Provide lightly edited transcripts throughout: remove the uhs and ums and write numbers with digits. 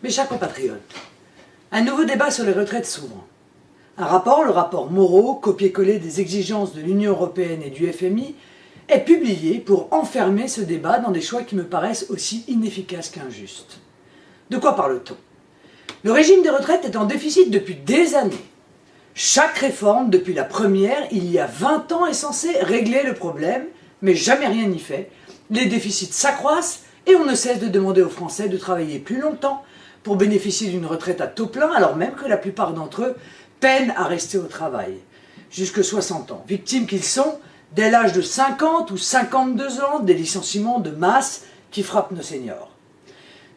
Mes chers compatriotes, un nouveau débat sur les retraites s'ouvre. Un rapport, le rapport Moreau, copié-collé des exigences de l'Union européenne et du FMI, est publié pour enfermer ce débat dans des choix qui me paraissent aussi inefficaces qu'injustes. De quoi parle-t-on? Le régime des retraites est en déficit depuis des années. Chaque réforme, depuis la première, il y a 20 ans, est censée régler le problème, mais jamais rien n'y fait. Les déficits s'accroissent et on ne cesse de demander aux Français de travailler plus longtemps pour bénéficier d'une retraite à taux plein, alors même que la plupart d'entre eux peinent à rester au travail, jusque 60 ans, victimes qu'ils sont dès l'âge de 50 ou 52 ans des licenciements de masse qui frappent nos seniors.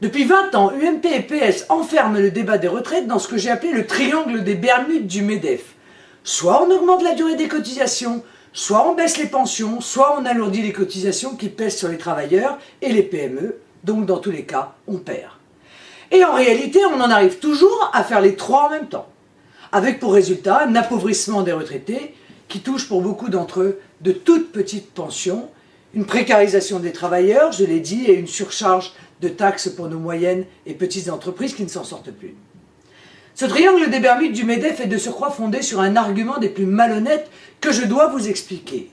Depuis 20 ans, UMP et PS enferment le débat des retraites dans ce que j'ai appelé le triangle des Bermudes du MEDEF. Soit on augmente la durée des cotisations, soit on baisse les pensions, soit on alourdit les cotisations qui pèsent sur les travailleurs et les PME, donc dans tous les cas, on perd. Et en réalité, on en arrive toujours à faire les trois en même temps, avec pour résultat un appauvrissement des retraités qui touche pour beaucoup d'entre eux de toutes petites pensions, une précarisation des travailleurs, je l'ai dit, et une surcharge de taxes pour nos moyennes et petites entreprises qui ne s'en sortent plus. Ce triangle des Bermudes du MEDEF est de surcroît fondé sur un argument des plus malhonnêtes que je dois vous expliquer.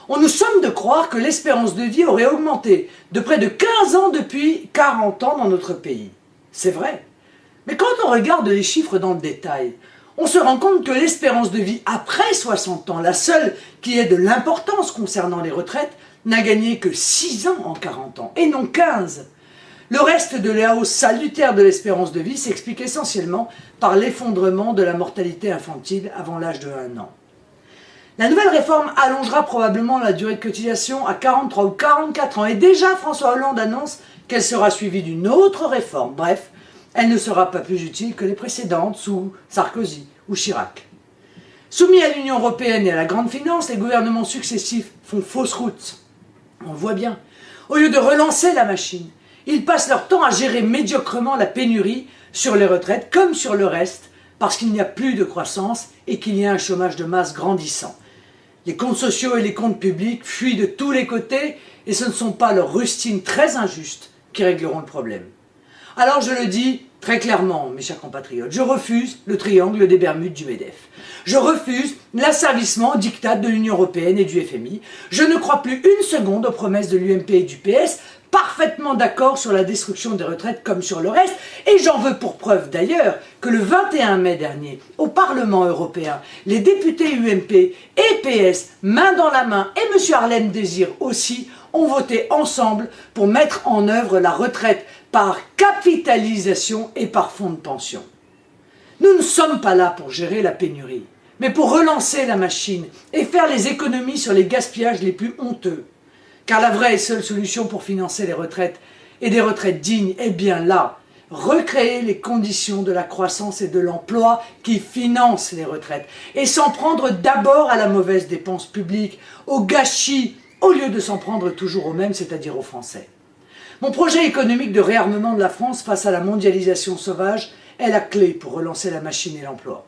On nous somme de croire que l'espérance de vie aurait augmenté de près de 15 ans depuis 40 ans dans notre pays. C'est vrai. Mais quand on regarde les chiffres dans le détail, on se rend compte que l'espérance de vie après 60 ans, la seule qui ait de l'importance concernant les retraites, n'a gagné que 6 ans en 40 ans, et non 15. Le reste de la hausse salutaire de l'espérance de vie s'explique essentiellement par l'effondrement de la mortalité infantile avant l'âge de 1 an. La nouvelle réforme allongera probablement la durée de cotisation à 43 ou 44 ans, et déjà François Hollande annonce qu'elle sera suivie d'une autre réforme. Bref, elle ne sera pas plus utile que les précédentes sous Sarkozy ou Chirac. Soumis à l'Union européenne et à la grande finance, les gouvernements successifs font fausse route. On le voit bien. Au lieu de relancer la machine, ils passent leur temps à gérer médiocrement la pénurie sur les retraites comme sur le reste, parce qu'il n'y a plus de croissance et qu'il y a un chômage de masse grandissant. Les comptes sociaux et les comptes publics fuient de tous les côtés et ce ne sont pas leurs rustines très injustes qui régleront le problème. Alors je le dis très clairement, mes chers compatriotes, je refuse le triangle des Bermudes du MEDEF. Je refuse l'asservissement au diktat de l'Union européenne et du FMI. Je ne crois plus une seconde aux promesses de l'UMP et du PS, parfaitement d'accord sur la destruction des retraites comme sur le reste, et j'en veux pour preuve d'ailleurs que le 21 mai dernier, au Parlement européen, les députés UMP et PS, main dans la main, et M. Harlem Désir aussi, ont voté ensemble pour mettre en œuvre la retraite par capitalisation et par fonds de pension. Nous ne sommes pas là pour gérer la pénurie, mais pour relancer la machine et faire les économies sur les gaspillages les plus honteux. Car la vraie et seule solution pour financer les retraites et des retraites dignes est bien là, recréer les conditions de la croissance et de l'emploi qui financent les retraites et s'en prendre d'abord à la mauvaise dépense publique, au gâchis, au lieu de s'en prendre toujours aux mêmes, c'est-à-dire aux Français. Mon projet économique de réarmement de la France face à la mondialisation sauvage est la clé pour relancer la machine et l'emploi.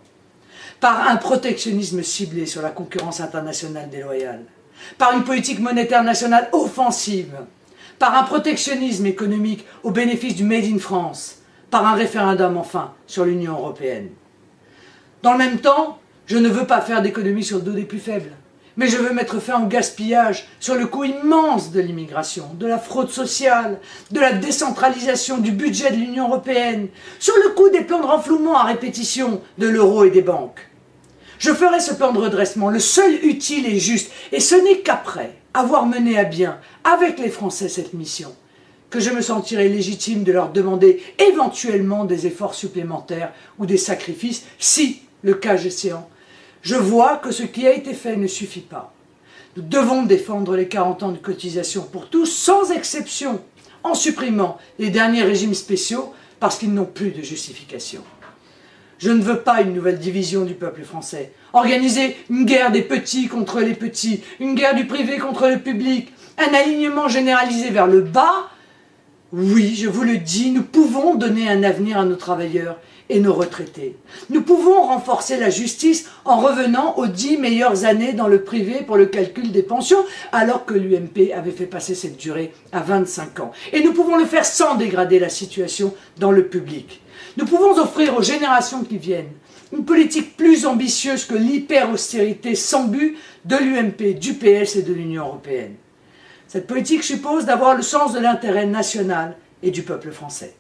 Par un protectionnisme ciblé sur la concurrence internationale déloyale, par une politique monétaire nationale offensive, par un protectionnisme économique au bénéfice du Made in France, par un référendum enfin sur l'Union européenne. Dans le même temps, je ne veux pas faire d'économie sur le dos des plus faibles, mais je veux mettre fin au gaspillage sur le coût immense de l'immigration, de la fraude sociale, de la décentralisation du budget de l'Union européenne, sur le coût des plans de renflouement à répétition de l'euro et des banques. Je ferai ce plan de redressement, le seul utile et juste, et ce n'est qu'après avoir mené à bien, avec les Français, cette mission, que je me sentirai légitime de leur demander éventuellement des efforts supplémentaires ou des sacrifices, si, le cas échéant, je vois que ce qui a été fait ne suffit pas. Nous devons défendre les 40 ans de cotisation pour tous, sans exception, en supprimant les derniers régimes spéciaux parce qu'ils n'ont plus de justification. Je ne veux pas une nouvelle division du peuple français. Organiser une guerre des petits contre les petits, une guerre du privé contre le public, un alignement généralisé vers le bas, Oui, je vous le dis, nous pouvons donner un avenir à nos travailleurs et nos retraités. Nous pouvons renforcer la justice en revenant aux 10 meilleures années dans le privé pour le calcul des pensions, alors que l'UMP avait fait passer cette durée à 25 ans. Et nous pouvons le faire sans dégrader la situation dans le public. Nous pouvons offrir aux générations qui viennent une politique plus ambitieuse que l'hyper-austérité sans but de l'UMP, du PS et de l'Union européenne. Cette politique suppose d'avoir le sens de l'intérêt national et du peuple français.